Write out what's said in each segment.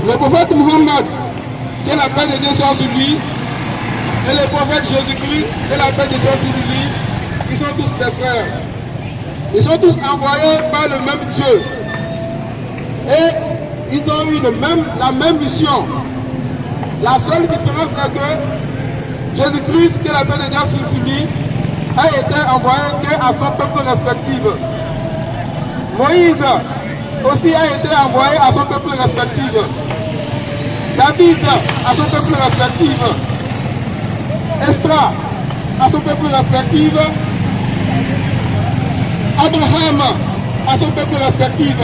Le prophète Muhammad, que la paix de Dieu soit sur lui, et le prophète Jésus-Christ, que la paix de Dieu soit sur lui, ils sont tous des frères. Ils sont tous envoyés par le même Dieu. Et ils ont eu la même mission. La seule différence est que Jésus-Christ, que la paix de Dieu soit sur lui, a été envoyé qu'à son peuple respectif. Moïse aussi a été envoyé à son peuple respectif. David à son peuple respectif. Esdras à son peuple respectif. Abraham à son peuple respectif.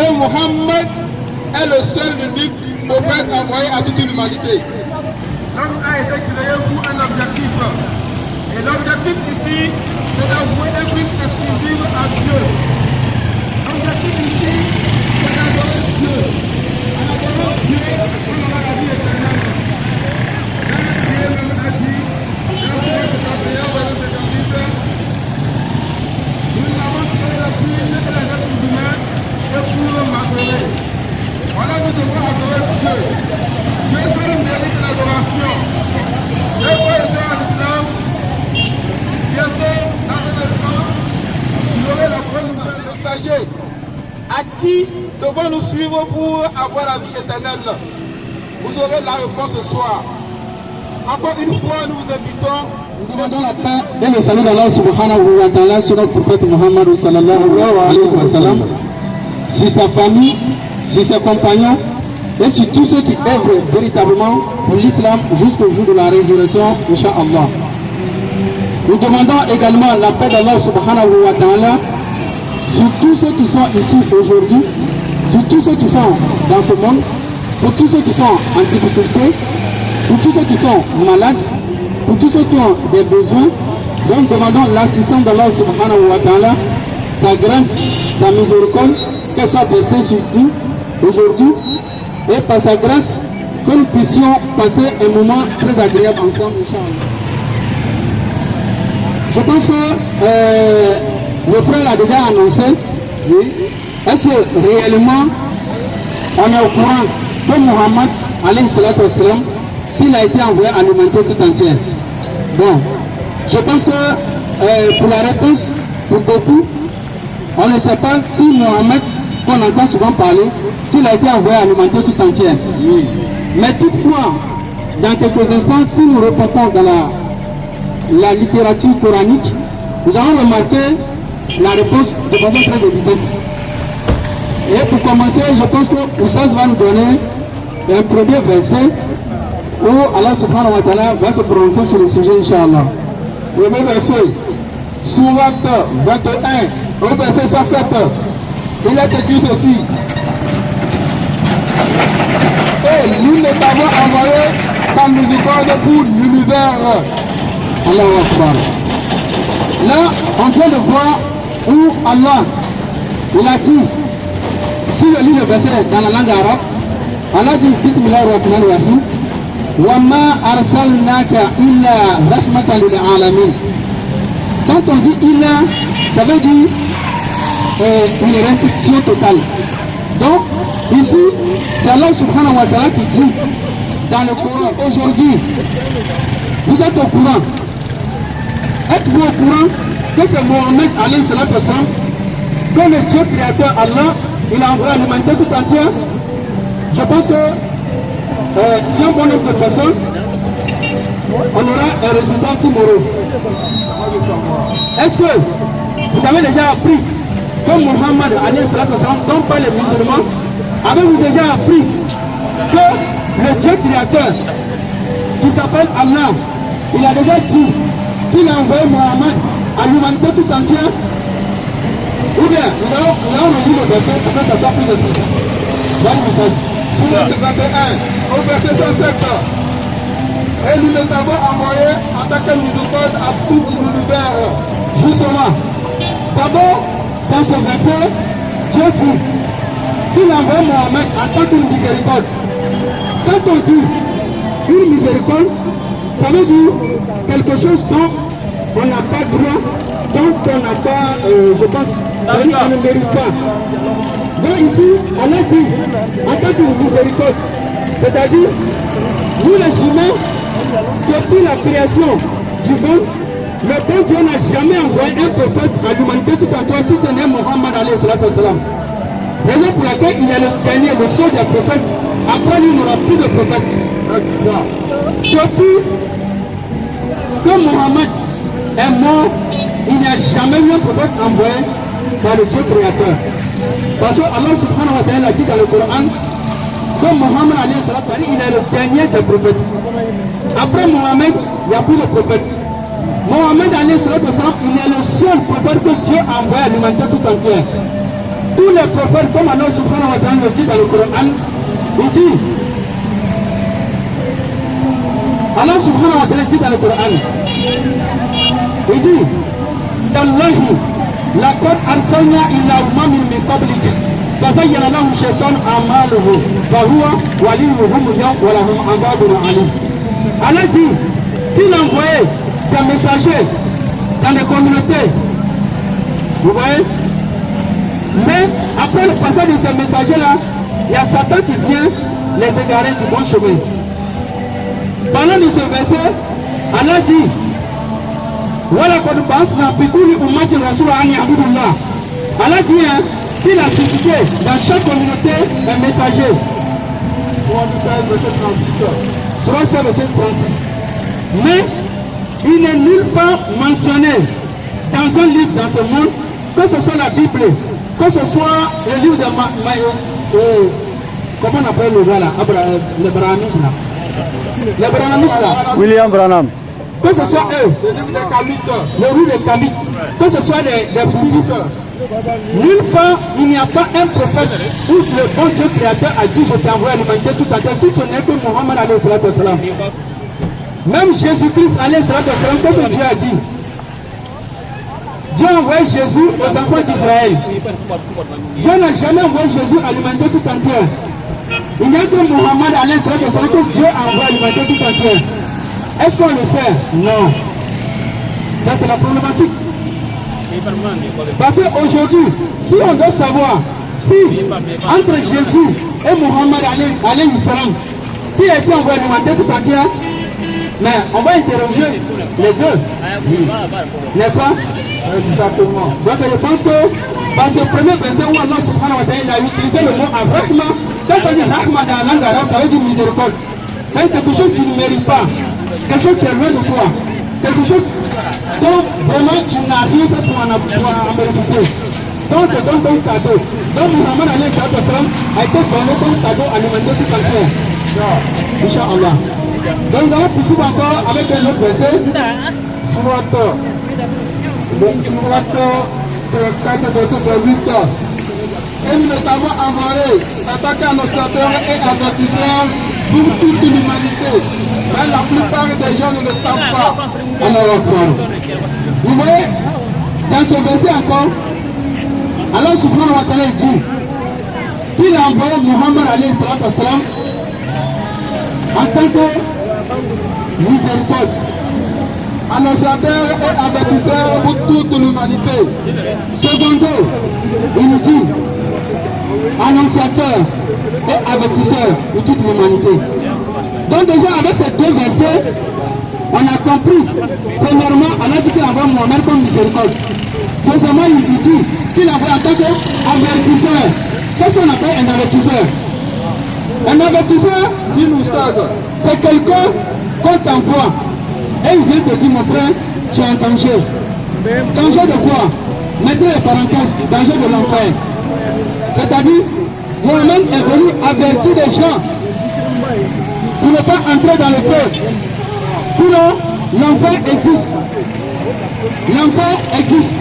Et Mohammed est le seul, l'unique prophète envoyé à toute l'humanité. L'homme a été créé pour un objectif. Et l'objectif ici, c'est d'avouer un culte exclusif à Dieu. L'objectif ici, c'est d'adorer Dieu. En adorant Dieu, on aura la vie éternelle. Dieu même a dit, dans le verset 51, verset 56, nous n'avons créé la cible et les êtres humains que pour m'adorer. Voilà, nous devons adorer Dieu. Dieu seul mérite l'adoration. Les frères et sœurs en islam, bientôt, dans un instant, vous aurez la bonne nouvelle de messager. À qui devons-nous suivre pour avoir la vie éternelle? Vous aurez la réponse ce soir. Encore une fois, nous vous invitons. Nous demandons la paix et le salut d'Allah subhanahu wa ta'ala sur notre prophète Muhammad sallallahu alayhi wa sallam, sur sa famille, sur ses compagnons et sur tous ceux qui œuvrent véritablement pour l'islam jusqu'au jour de la résurrection, Inch'Allah. Nous demandons également la paix d'Allah subhanahu wa ta'ala sur tous ceux qui sont ici aujourd'hui, sur tous ceux qui sont dans ce monde, pour tous ceux qui sont en difficulté, pour tous ceux qui sont malades, pour tous ceux qui ont des besoins. Donc demandons l'assistance d'Allah subhanahu wa ta'ala, sa grâce, sa miséricorde, qu'elle soit versée sur nous aujourd'hui, et par sa grâce, que nous puissions passer un moment très agréable ensemble, Inch'Allah. Je pense que le frère l'a déjà annoncé. Oui. Est-ce que réellement on est au courant que Muhammad, alayhi salatu wassalam, s'il a été envoyé à l'humanité tout entière? Bon, je pense que pour la réponse, pour beaucoup, on ne sait pas si Muhammad, qu'on entend souvent parler, s'il a été envoyé à l'humanité tout entière. Oui. Mais toutefois, dans quelques instants, si nous répondons dans la littérature coranique, nous allons remarquer la réponse de façon très évidente. Et pour commencer, je pense que Oussaz va nous donner un premier verset où Allah subhanahu wa ta'ala va se prononcer sur le sujet, Inch'Allah. Premier verset, Sourate 21, au verset 107, il est écrit ceci. Et nous ne t'avons envoyé qu'en miséricorde pour l'univers. Allahu Akbar. Là, on vient de voir où Allah, il a dit, si je lis le verset dans la langue arabe, Allah dit, Bismillahirrahmanirrahim, wa ma arsalnaka illa rahmatan lil alamin. Quand on dit illa, ça veut dire une restriction totale. Donc, ici, c'est Allah subhanahu wa ta'ala qui dit dans le Coran aujourd'hui, vous êtes au courant. Êtes-vous au courant que c'est Mohammed alayhi salatu wassalam, que le Dieu créateur Allah, il a envoyé à l'humanité tout entière? Je pense que si on prend nombre de personnes, on aura un résultat si morose. Est-ce que vous avez déjà appris que Mohammed alayhi salatu wassalam, dont parlent les musulmans, avez-vous déjà appris que le Dieu créateur, qui s'appelle Allah, il a déjà dit qu'il a envoyé Mohammed à l'humanité tout entière? Ou bien, nous allons lire le verset pour que ça soit plus explicite. Voilà le message. Sourate 21, au verset 107. Et nous les avons envoyés en tant que miséricorde à tout l'univers. Justement, d'abord, dans ce verset, Dieu dit qu'il envoie Mohammed en tant qu'une miséricorde. Quand on dit une miséricorde, ça veut dire quelque chose dont on n'a pas droit, dont on n'a pas, je pense, on ne mérite pas. Donc ici, on a dit, en tant que miséricorde. C'est-à-dire, nous les humains, depuis la création du monde, le bon Dieu n'a jamais envoyé un prophète à l'humanité tout entière si ce n'est Mohammed alayhi salatu wassalam. Raison pour laquelle il est le dernier, le seul des prophètes. Après lui, il n'y aura plus de prophètes. Depuis que Mohammed est mort, il n'y a jamais eu un prophète envoyé par le Dieu créateur. Parce que Allah subhanahu wa ta'ala dit dans le Coran que Mohammed alayhi salatu wassalam, il est le dernier des prophètes. Après Mohammed, il n'y a plus de prophètes. Mohammed alayhi salatu wassalam, il est le seul prophète que Dieu a envoyé à l'humanité tout entière. Tous les prophètes, comme Allah subhanahu wa ta'ala le dit dans le Coran, il dit, Allah subhanahu wa ta'ala dit dans le Coran, il dit, Tallahi, laqad arsalna ila umamin min qablika, fazayyana lahum shaytan a'maluhum, fahuwa waliyuhum al-yawma wa lahum 'adhabun 'alim. Allah dit qu'il a envoyé des messagers dans les communautés. Vous voyez? Mais après le passage de ces messagers-là, il y a Satan qui vient les égarer du bon chemin. Parlant de ce verset, Allah dit, Allah dit qu'il a suscité dans chaque communauté un messager. Verset 36. Mais il n'est nulle part mentionné dans un livre dans ce monde, que ce soit la Bible, que ce soit le livre de comment on appelle le gars là, le Branham là. Le Branham là. William Branham. Que ce soit eux, le livre des Kamites, que ce soit des bouddhistes. Nulle part, il n'y a pas un prophète où le bon Dieu créateur a dit je t'ai envoyé à l'humanité tout entière, si ce n'est que Mohammed alayhi salatu wassalam. Même Jésus-Christ alayhi salatu wassalam, qu'est-ce que Dieu a dit? Dieu a envoyé Jésus aux enfants d'Israël. Dieu n'a jamais envoyé Jésus à l'humanité tout entière. Il n'y a que Mohammed alayhi salatu wassalam que Dieu a envoyé à l'humanité tout entière. Est-ce qu'on le sait? Non. Ça c'est la problématique. Parce qu'aujourd'hui, si on doit savoir si entre Jésus et Mohammed alayhi salam, qui a été envoyé à l'humanité tout entière, mais on va interroger les deux. Oui. N'est-ce pas? Exactement. Donc je pense que dans ce premier verset où Allah subhanahu wa ta'ala a utilisé le mot Rahma, quand on dit Rahma dans la langue arabe, ça veut dire miséricorde. C'est quelque chose qui ne mérite pas, quelque chose qui est loin de toi, quelque chose dont vraiment tu n'arrives pas pour en bénéficier. Donc te donne ton cadeau. Donc Muhammad alayhi salatu wassalam a été donné comme cadeau à l'humanité tout entière. Inch'Allah. Donc nous allons poursuivre encore avec un autre verset. Surat 4 verset 8. Et nous les avons envoyés en tant qu'annonciateurs et avertisseurs pour toute l'humanité. Mais la plupart des gens ne le savent pas. Alors, vous voyez, dans ce verset encore, Allah subhanahu wa ta'ala dit qu'il a envoyé Muhammad alayhi salatu wassalam en tant que miséricorde, annonciateur et avertisseur pour toute l'humanité. Secondo, il dit annonciateur et avertisseur pour toute l'humanité. Donc déjà avec ces deux versets, on a compris. Premièrement, Allah dit qu'il envoie Mohammed comme miséricorde. Deuxièmement, il dit qu'il envoie en tant qu'avertisseur. Qu'est-ce qu'on appelle un avertisseur? Un avertisseur, c'est quelqu'un qu'on t'envoie et il vient te dire mon frère, tu es en danger. Danger de quoi? Mettez les parenthèses, danger de l'enfer. C'est-à-dire, Mohammed est venu avertir les gens pour ne pas entrer dans le feu. Sinon, l'enfer existe. L'enfer existe.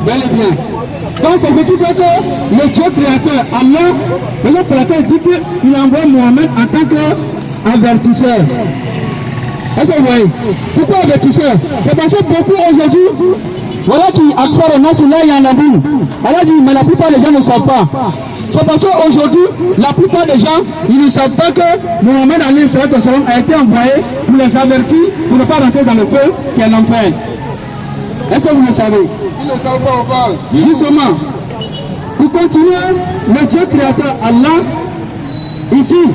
Bel et bien. Donc c'est ce qui fait que le Dieu créateur, Allah, le Dieu créateur dit qu'il envoie Mohammed en tant qu'avertisseur. Est-ce que vous voyez? Pourquoi avertisseur? C'est parce que beaucoup aujourd'hui, voilà qui accroît le nom sur là, il y en a dit. Allah dit, mais la plupart des gens ne savent pas. C'est parce qu'aujourd'hui, la plupart des gens, ils ne savent pas que Mohammed alayhi salatu wassalam a été envoyé pour les avertir, pour ne pas rentrer dans le feu qui est l'enfer. Est-ce que vous le savez? Ils ne savent pas, on parle. Justement, pour continuer, le Dieu créateur, Allah, il dit,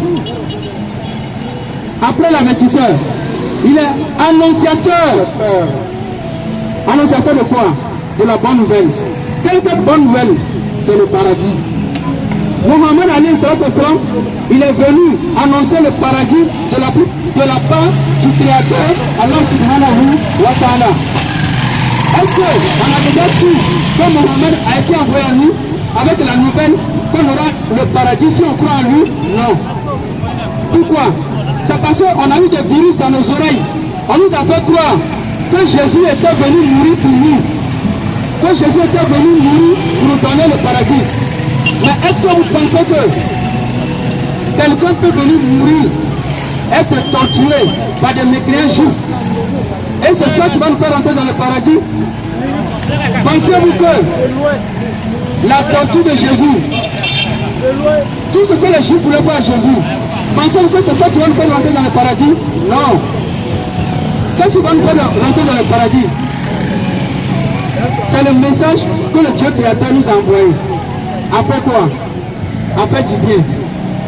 après l'avertisseur, il est annonciateur. Annonciateur de quoi? De la bonne nouvelle. Quelle est cette bonne nouvelle? C'est le paradis. Mohammed alayhi salam, il est venu annoncer le paradis de la part du Créateur, Allah subhanahu wa ta'ala. Est-ce qu'on a déjà su que Mohammed a été envoyé à nous avec la nouvelle qu'on aura le paradis si on croit en lui? Non. Pourquoi? C'est parce qu'on a eu des virus dans nos oreilles. On nous a fait croire que Jésus était venu mourir pour nous. Que Jésus était venu mourir pour nous donner le paradis. Mais est-ce que vous pensez que quelqu'un peut venir mourir, être torturé par des mécréants juifs, et c'est ça qui va nous faire rentrer dans le paradis? Pensez-vous que la torture de Jésus, tout ce que les juifs voulaient faire à Jésus, pensez-vous que c'est ça qui va nous faire rentrer dans le paradis? Non. Qu'est-ce qui va nous faire rentrer dans le paradis? C'est le message que le Dieu créateur nous a envoyé. Après quoi? Après du bien.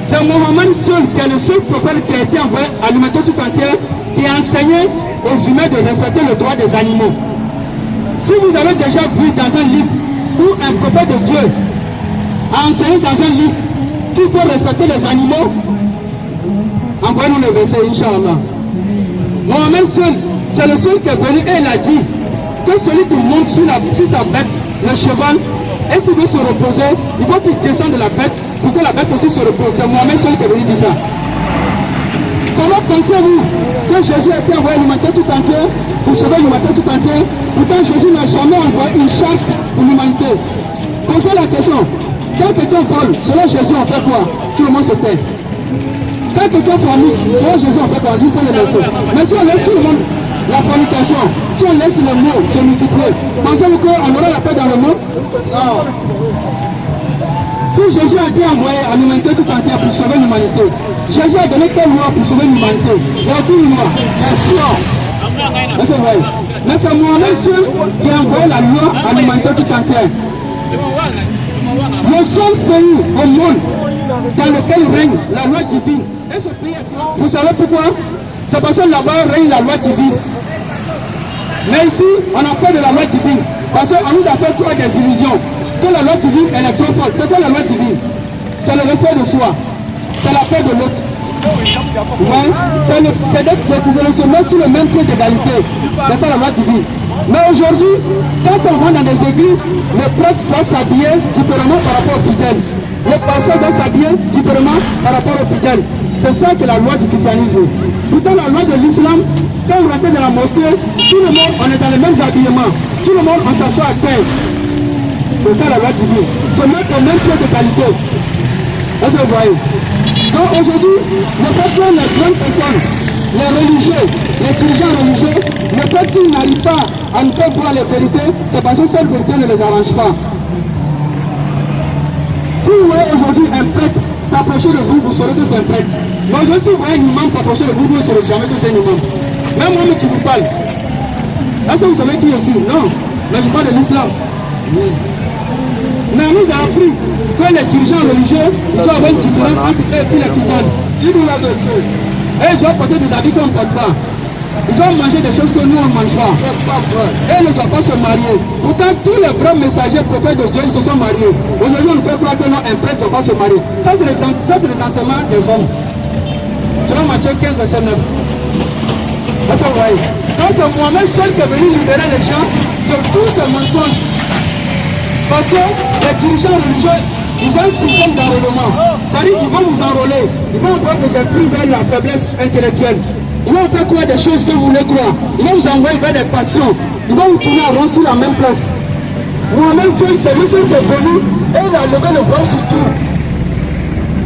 C'est Mohammed seul qui est le seul prophète qui a été envoyé à l'humanité tout entière, qui a enseigné aux humains de respecter le droit des animaux. Si vous avez déjà vu dans un livre où un prophète de Dieu a enseigné dans un livre qu'il faut respecter les animaux, envoyez-nous le verset, Inch'Allah. Mohammed seul, c'est le seul qui est venu et il a dit que celui qui monte sur sa bête, le cheval, et s'il veut se reposer, il faut qu'il descende de la bête pour que la bête aussi se repose. C'est Mohammed seul qui est venu dire ça. Comment pensez-vous que Jésus a été envoyé à l'humanité tout entière pour sauver l'humanité tout entière? Pourtant Jésus n'a jamais envoyé une charte pour l'humanité. Posez la question. Quand quelqu'un vole, selon Jésus on fait quoi? Tout le monde se tait. Quand quelqu'un fornique, selon Jésus on fait quoi? Il faut le laisser. Mais si on laisse tout le monde la fornication, si on laisse les mots se multiplier, pensez-vous qu'on aura la paix dans le monde? Non. Si Jésus a été envoyé à l'humanité tout entière pour sauver l'humanité, Jésus a donné quelle loi pour sauver l'humanité? Il n'y a aucune loi. Bien sûr. Mais c'est vrai. Mais c'est Mohammed seul qui a envoyé la loi à l'humanité tout entière. Le seul pays au monde dans lequel règne la loi divine. Et ce pays, vous savez pourquoi? C'est parce que là-bas règne la loi divine. Mais ici, on a peur de la loi divine. Parce qu'on nous a fait croire des illusions. Que la loi divine, elle est trop forte. C'est quoi la loi divine? C'est le respect de soi. C'est la paix de l'autre. Ouais. C'est de se mettre sur le même pied d'égalité. C'est ça la loi divine. Mais aujourd'hui, quand on va dans des églises, le prêtre doit s'habiller différemment par rapport aux fidèles. Le pasteur doit s'habiller différemment par rapport aux fidèles. C'est ça que la loi du christianisme. Pourtant la loi de l'islam, quand on rentre dans la mosquée, tout le monde, on est dans les mêmes habillements. Tout le monde, on s'assoit à terre. C'est ça la loi divine. Se mettre au même pied de qualité. Est-ce que vous voyez? Donc aujourd'hui, le peuple, les grandes personnes, les religieux, les dirigeants religieux, le peuple qui n'arrive pas à nous faire voir les vérités, c'est parce que cette vérité ne les arrange pas. Si vous voyez aujourd'hui un prêtre s'approcher de vous, vous saurez que c'est un prêtre. Mais aujourd'hui, si vous voyez un imam s'approcher de vous, vous ne saurez jamais que c'est un imam. Même moi qui vous parle. Est-ce que vous savez qui je suis? Non. Mais je parle de l'islam. Mais on nous a appris que les dirigeants religieux, ils doivent avoir une différence entre eux et les fidèles. Ils nous l'ont dit. Et ils doivent porter des habits qu'on ne porte pas. Ils doivent manger des choses que nous on ne mange pas. Et ils ne doivent pas se marier. Pourtant, tous les vrais messagers prophètes de Dieu, ils se sont mariés. Aujourd'hui, on ne peut croire que non, un prêtre ne doit pas se marier. Ça, c'est les enseignements des hommes. Selon Matthieu 15, verset 9. Est-ce que vous voyez? Donc, c'est moi-même seul qui est venu libérer les gens de tous ces mensonges. Parce que les dirigeants religieux, ils ont un système d'enrôlement. C'est-à-dire qu'ils vont vous enrôler. Ils vont envoyer vos esprits vers la faiblesse intellectuelle. Ils vont faire croire des choses que vous voulez croire. Ils vont vous envoyer vers des passions. Ils vont vous tourner en rond sur la même place. Moi-même seul, c'est lui seul qui est venu et il a levé le bras sur tout.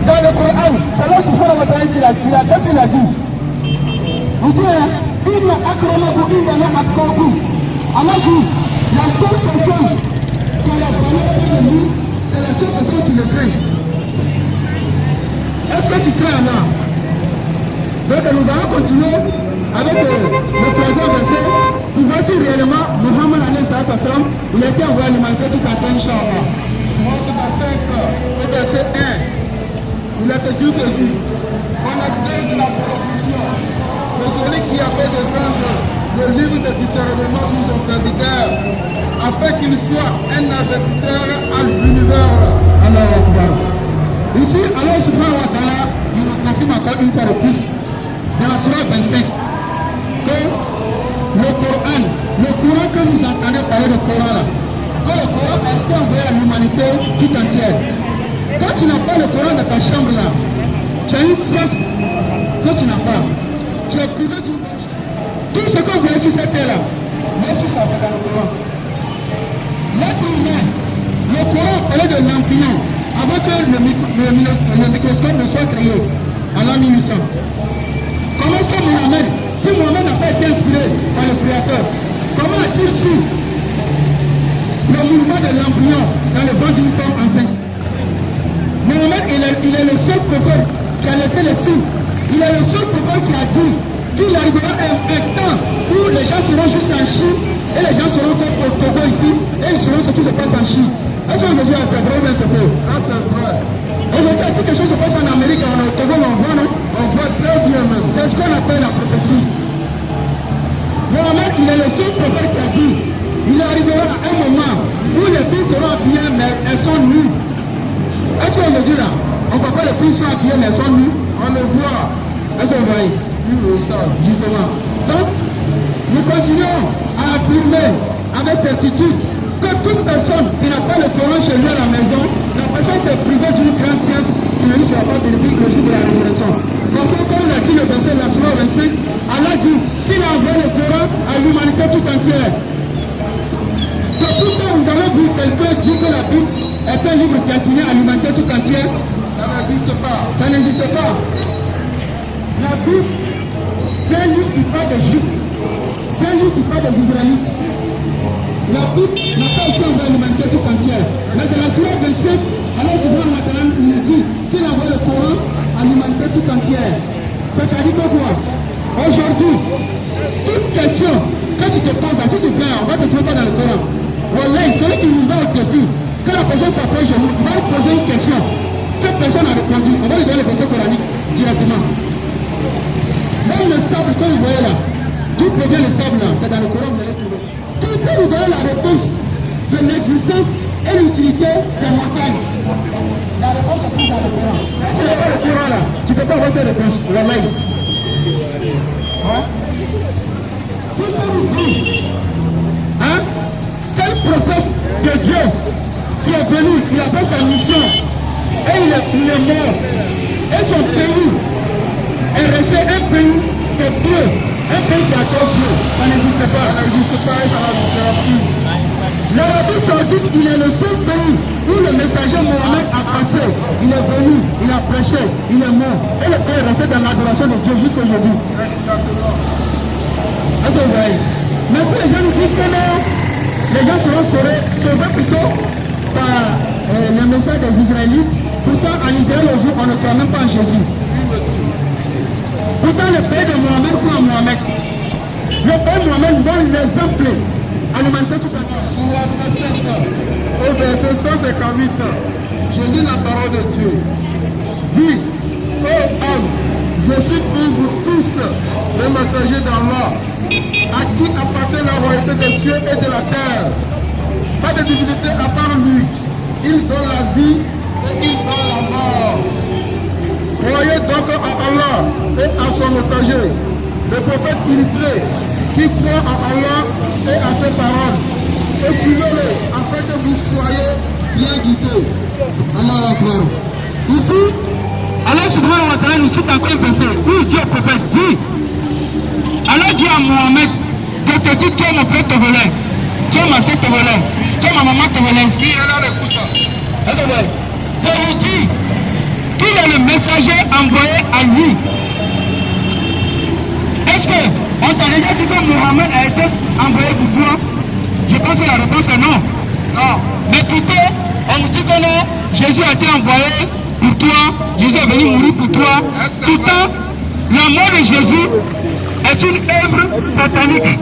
Dans le Coran, c'est là subhanahu wa ta'ala qu'il a dit. Il dit, Inna akramakum indana atqakum. Allah dit, la seule personne que la famille de nous, c'est la seule personne qui le craint. Est-ce que tu crains Allah? Donc nous allons continuer avec le troisième verset pour voir si réellement Muhammad alayhi salam, il a été envoyé à l'humanité tout à fait, Inch'Allah. Le verset 1. Il a dit ceci. On a créé de la proposition de celui qui a fait descendre le livre de discernement sur son serviteur, afin qu'il soit un avertisseur à l'univers. Allah Akbar. Ici, Allah subhanahu wa ta'ala, il nous confirme encore une fois de plus, dans la surah 25, que le Coran que nous entendons parler de Coran là, que le Coran a été envoyé à l'humanité tout entière. Quand tu n'as pas le Coran dans ta chambre là, tu as une science que tu n'as pas. Tu es privé sur tout ce qu'on voit sur cette terre là, mais sur ça, c'est dans le Coran. L'être humain, le Coran parlait de l'embryon avant que le microscope ne soit créé en l'an 1800. Comment est-ce que Mohamed, si Mohamed n'a pas été inspiré par le Créateur, comment a-t-il su le mouvement de l'embryon dans le ventre d'une femme enceinte? Mohamed, il est le seul prophète qui a laissé les signes. Il est le seul prophète qui a dit qu'il arrivera un temps où les gens seront juste en Chine et les gens seront comme au Togo ici et ils sauront ce qui se passe en Chine. Est-ce qu'on veut dire c'est vrai ou bien c'est faux? Ah, c'est vrai. Aujourd'hui, si quelque chose se passe en Amérique, on est au Togo, on voit, non? On voit très bien même. C'est ce qu'on appelle la prophétie. Mohamed, il est le seul prophète qui a dit il arrivera à un moment où les filles seront habillées mais elles sont nues. Est-ce qu'aujourd'hui là, on ne voit pas les filles sont habillées mais elles sont nues? On le voit. Est-ce qu'on voit? Oui, le savent. Justement. Donc, nous continuons à affirmer avec certitude que toute personne qui n'a pas le Coran chez lui à la maison, la personne s'est privée d'une grande science qui ne lui sera pas bénéfique le jour de la résurrection. Parce que comme l'a dit le verset de la surah 25, Allah dit qu'il a envoyé le Coran à l'humanité tout entière. Depuis quand vous avez vu quelqu'un dire que la Bible est un livre qui est signé à l'humanité tout entière? Ça n'existe pas. Ça n'existe pas. La Bible, c'est un livre qui parle des Juifs. C'est un livre qui parle des Israélites. La Bible n'a pas été envoyée à l'humanité tout entière. Mais c'est la surah 27, alors subhanahu wa ta'ala nous dit qu'il envoie le Coran à l'humanité tout entière. C'est-à-dire que quoi? Aujourd'hui, toute question que tu te poses, si tu viens, on va te trouver dans le Coran. Wallah, celui qui nous va au défi, quand la personne s'approche de nous, tu vas lui poser une question. Cette personne a répondu, on va lui donner le verset coranique directement. Même le sable que vous voyez là, d'où provient le sable là? C'est dans le Coran, vous allez trouver. Qui peut nous donner la réponse de l'existence et l'utilité des montagnes? La réponse se trouve dans le Coran. Si tu n'as pas le Coran là, tu ne peux pas avoir cette réponse. Wallah. Hein? Qui peut nous dire? Hein? Quel prophète de Dieu qui est venu, il a fait sa mission et il est mort et son pays est resté un pays de Dieu, un pays qui adore Dieu. Ça n'existe pas. Ça n'existe pas et ça n'existera plus. L'Arabie Saoudite, il est le seul pays où le messager Mohamed a passé. Il est venu, il a prêché, il est mort. Et le pays est resté dans l'adoration de Dieu jusqu'à aujourd'hui. Est-ce que vous voyez? Mais si les gens nous disent que non, les gens seront sauvés plutôt par le message des Israélites. Pourtant, en Israël, aujourd'hui, on ne croit même pas en Jésus. Pourtant, le pays de Mohamed croit en Mohamed. Le pays de Mohamed donne l'exemple à l'humanité tout entière. Au verset 158, je lis la parole de Dieu. Dis, ô homme, je suis pour vous tous les messagers d'Allah, à qui appartient la royauté des cieux et de la terre. Pas de divinité à part lui. Il donne la vie et il donne la mort. Croyez donc à Allah et à son messager, le prophète illettré, qui croit à Allah et à ses paroles. Et suivez-le afin que vous soyez bien guidés. Allah Akbar. Ici, Allah subhanahu wa ta'ala nous cite encore un verset où il dit au prophète, dis, Allah dit à Mohamed, que te dit, toi mon frère te volait, toi ma soeur te volait, toi ma maman te volait. Si elle a l'écoute. Et il dit qu'il est le messager envoyé à lui. Est-ce que on t'a déjà dit que Mohamed a été envoyé pour toi? Je pense que la réponse est non. Non. Mais plutôt, on nous dit que non, Jésus a été envoyé pour toi, Jésus est venu mourir pour toi. Pourtant, la mort de Jésus est une œuvre satanique.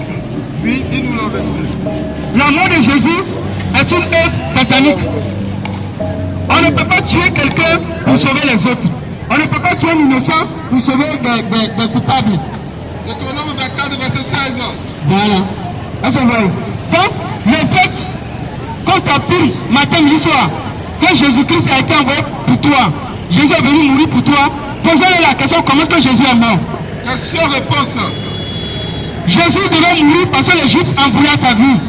Oui, dis-nous la vérité. La mort de Jésus est une œuvre satanique. On ne peut pas tuer quelqu'un pour sauver les autres. On ne peut pas tuer un innocent pour sauver des coupables. Deutéronome 24, verset 16. Voilà. Est-ce que vous voyez? Donc, le fait qu'on t'appuie matin, midi, soir, que Jésus-Christ a été envoyé pour toi, Jésus est venu mourir pour toi, posez-lui la question, comment est-ce que Jésus est mort? Question-réponse. Jésus devait mourir parce que les Juifs en voulaient sa vie.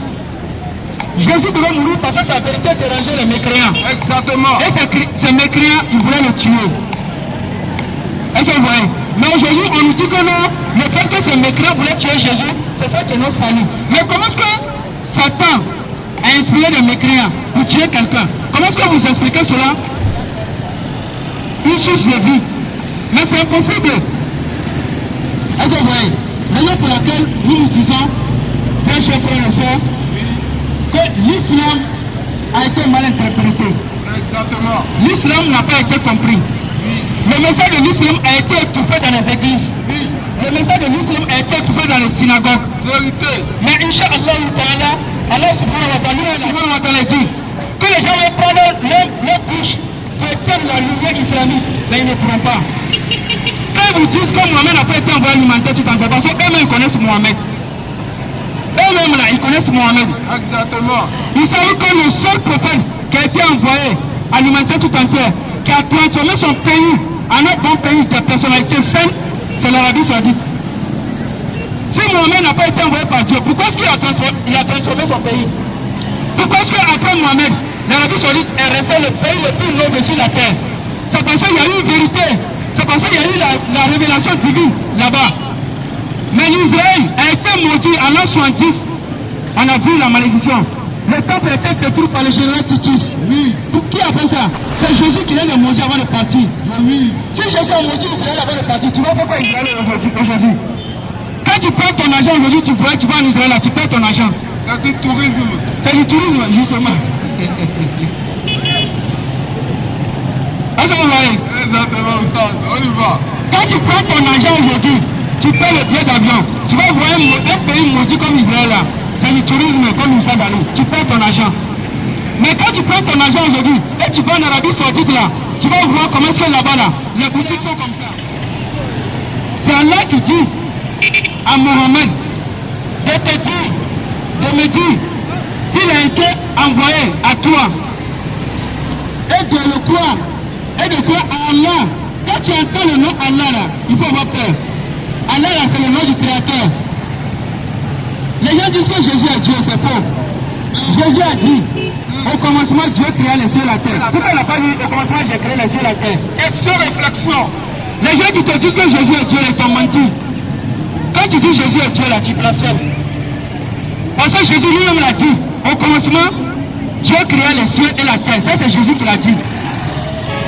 Jésus devait mourir parce que sa vérité dérangeait les mécréants. Exactement. Et ces mécréants, ils voulaient le tuer. Est-ce que vous voyez? Mais aujourd'hui, on nous dit que non, le fait que ces mécréants voulaient tuer Jésus, c'est ça qui est notre salut. Mais comment est-ce que Satan a inspiré les mécréants pour tuer quelqu'un? Comment est-ce que vous expliquez cela? Une source de vie. Mais c'est impossible. Est-ce que vous voyez? Raison pour laquelle nous disons, très chers frères et sœurs, que l'islam a été mal interprété. Exactement. L'islam n'a pas été compris. Le message de l'islam a été étouffé dans les églises. Oui. Le message de l'islam a été étouffé dans les synagogues. Vérité. Mais Inch'Allah, Allah subhanahu wa ta'ala dit que les gens vont prendre leur bouche pour éteindre la lumière islamique. Mais ils ne pourront pas. Quand ils vous disent que Mohamed n'a pas été envoyé alimenter tout en sa façon, eux-mêmes ils connaissent Mohamed. Eux-mêmes là, ils connaissent Mohamed. Exactement. Ils savent que le seul prophète qui a été envoyé alimenter tout entier, qui a transformé son pays en un bon pays de personnalité saine, c'est l'Arabie Saoudite. Si Mohamed n'a pas été envoyé par Dieu, pourquoi est-ce qu'il a transformé son pays? Pourquoi est-ce qu'après Mohamed, l'Arabie Saoudite est resté le pays le plus noble sur la terre? C'est parce qu'il y a eu une vérité, c'est parce qu'il y a eu la révélation divine là-bas. Mais l'Israël a été maudit en l'an 70. On a vu la malédiction. Le temple a été détruit par le général Titus. Oui. Pour qui a fait ça? C'est Jésus qui l'a maudit avant de partir. Oui. Si Jésus a maudit Israël avant de partir, tu vois pourquoi Israël est aujourd'hui? Quand tu prends ton argent aujourd'hui, tu vas en Israël, là, tu perds ton argent. C'est du tourisme. C'est du tourisme, justement. Est-ce que vous voyez? Exactement, on y va. Quand tu prends ton argent aujourd'hui, tu payes le billet d'avion. Tu vas voir un pays maudit comme Israël là. C'est du tourisme comme nous sommes allés. Tu prends ton argent. Mais quand tu prends ton argent aujourd'hui et tu vas en Arabie Saoudite là, tu vas voir comment est-ce que là-bas là, les boutiques sont comme ça. C'est Allah qui dit à Mohamed de te dire, de me dire qu'il a été envoyé à toi. Et de le croire. Et de croire à Allah. Quand tu entends le nom Allah là, il faut avoir peur. Allah là, c'est le nom du Créateur. Les gens disent que Jésus est Dieu, c'est faux. Jésus a dit, au commencement Dieu créa les cieux et la terre. Pourquoi il n'a pas dit au commencement j'ai créé les cieux et la terre? Question réflexion. Les gens qui te disent que Jésus est Dieu, ils t'ont menti. Quand tu dis Jésus est Dieu là, tu blasphèmes. Parce que Jésus lui-même l'a dit, au commencement Dieu créa les cieux et la terre. Ça c'est Jésus qui l'a dit.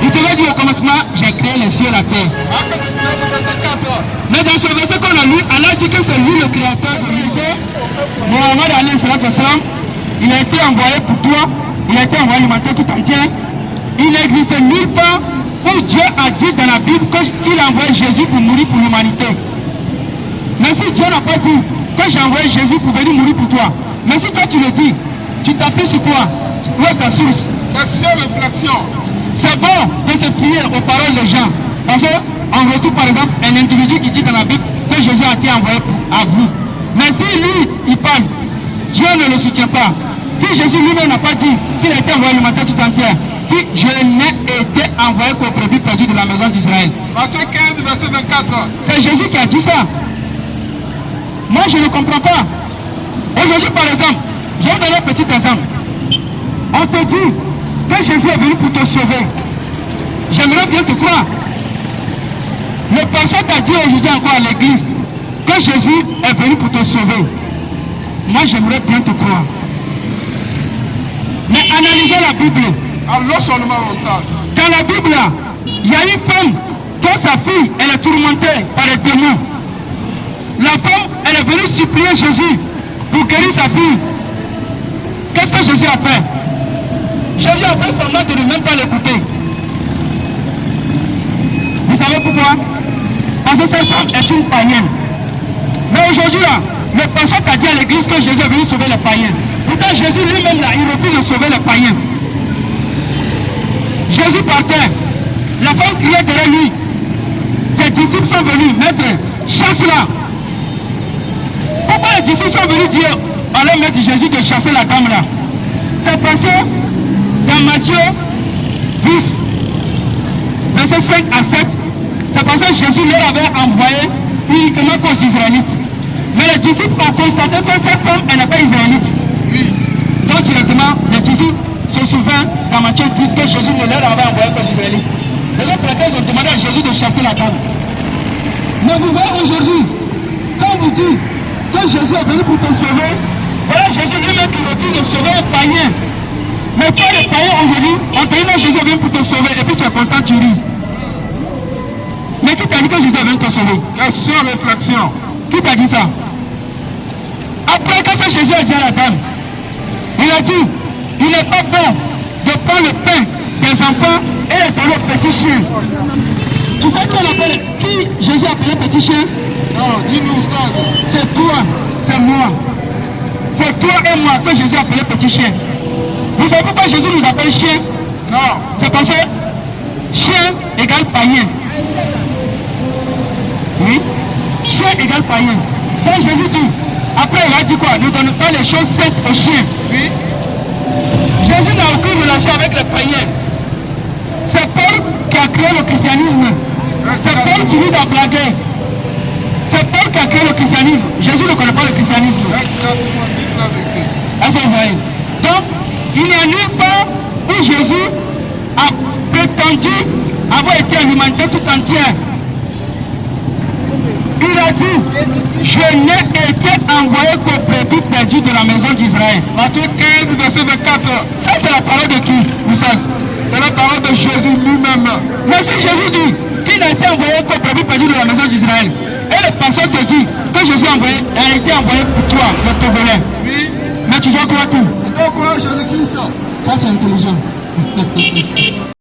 Il te l'a dit au commencement, j'ai créé les cieux et la terre. Mais dans ce verset qu'on a lu, Allah dit que c'est lui le créateur de l'univers. Mohamed alayhi salam, il a été envoyé pour toi, il a été envoyé alimenter tout entier. Il n'existe nulle part où Dieu a dit dans la Bible qu'il a envoyé Jésus pour mourir pour l'humanité. Mais si Dieu n'a pas dit que j'ai envoyé Jésus pour venir mourir pour toi, mais si toi tu le dis, tu t'appuies sur quoi? Où est ta source? Question réflexion. C'est bon de se fier aux paroles des gens. Parce qu'on retrouve par exemple un individu qui dit dans la Bible que Jésus a été envoyé à vous. Mais si lui, il parle, Dieu ne le soutient pas. Si Jésus lui-même n'a pas dit qu'il a été envoyé alimenter tout entier, puis je n'ai été envoyé qu'au brebis perdu de la maison d'Israël. Matthieu 15, verset 24. C'est Jésus qui a dit ça. Moi, je ne comprends pas. Aujourd'hui, par exemple, je vais vous donner un petit exemple. On te dit que Jésus est venu pour te sauver. J'aimerais bien te croire. Le pasteur t'a dit aujourd'hui encore à l'église que Jésus est venu pour te sauver. Moi, j'aimerais bien te croire. Mais analysez la Bible. Alors seulement au sage. Dans la Bible, il y a une femme dont sa fille, elle est tourmentée par les démons. La femme, elle est venue supplier Jésus pour guérir sa fille. Qu'est-ce que Jésus a fait? Jésus a fait semblant de ne même pas l'écouter. Vous savez pourquoi? Parce que cette femme est une païenne. Mais aujourd'hui, là, le pasteur t'a dit à l'église que Jésus est venu sauver les païens. Pourtant, Jésus lui-même, là, il refuse de sauver les païens. Jésus partait. La femme criait derrière lui. sont venus, maître, chasse-la. Pourquoi les disciples sont venus dire à leur maître Jésus de chasser la dame là? C'est parce que dans Matthieu 10, verset 5 à 7, c'est parce que Jésus leur avait envoyé uniquement qu'aux Israélites. Mais les disciples ont constaté que cette femme, elle n'est pas israélite. Oui. Donc directement, les disciples se souviennent dans Matthieu 10 que Jésus ne leur avait envoyé qu'aux Israélites. Et donc, ils ont demandé à Jésus de chasser la dame. Mais vous voyez aujourd'hui, quand vous dites que Jésus est venu pour te sauver, voilà Jésus lui-même qui refuse de sauver un païen. Mais toi, les païens aujourd'hui, on te dit non, Jésus est venu pour te sauver, et puis tu es content, tu ris. Mais qui t'a dit que Jésus est venu te sauver? Question, réflexion. Qui t'a dit ça? Après, quand ce Jésus a dit à la dame, il a dit, il n'est pas bon de prendre le pain des enfants et les donner aux petits chiens. Tu sais qu'on appelle, qui Jésus appelait petit chien? Non, dis-nous, Ustaz. C'est toi, c'est moi. C'est toi et moi que Jésus appelait petit chien. Vous savez pourquoi Jésus nous appelle chien? Non. C'est parce que chien égale païen. Oui, chien égale païen. Donc Jésus dit, après il a dit quoi? Ne donne pas les choses saintes aux chiens. Oui. Jésus n'a aucune relation avec les païens. C'est Paul qui a créé le christianisme. C'est Paul qui nous a blagué. C'est Paul qui a créé le christianisme. Jésus ne connaît pas le christianisme. Exactement, dites la vérité. Est-ce que vous voyez? Donc, il n'y a nulle part où Jésus a prétendu avoir été à l'humanité tout entière. Il a dit, je n'ai été envoyé qu'aux brebis perdues de la maison d'Israël. Matthieu 15, verset 24. Ça, c'est la parole de qui, Moussas? C'est la parole de Jésus lui-même. Mais si Jésus dit qu'il n'a été envoyé qu'aux brebis perdues de la maison d'Israël, et le pasteur te dit que Jésus a été envoyé pour toi, le Togolais. Oui. Mais tu dois croire tout. Tu dois croire Jésus-Christ. Ça, c'est intelligent.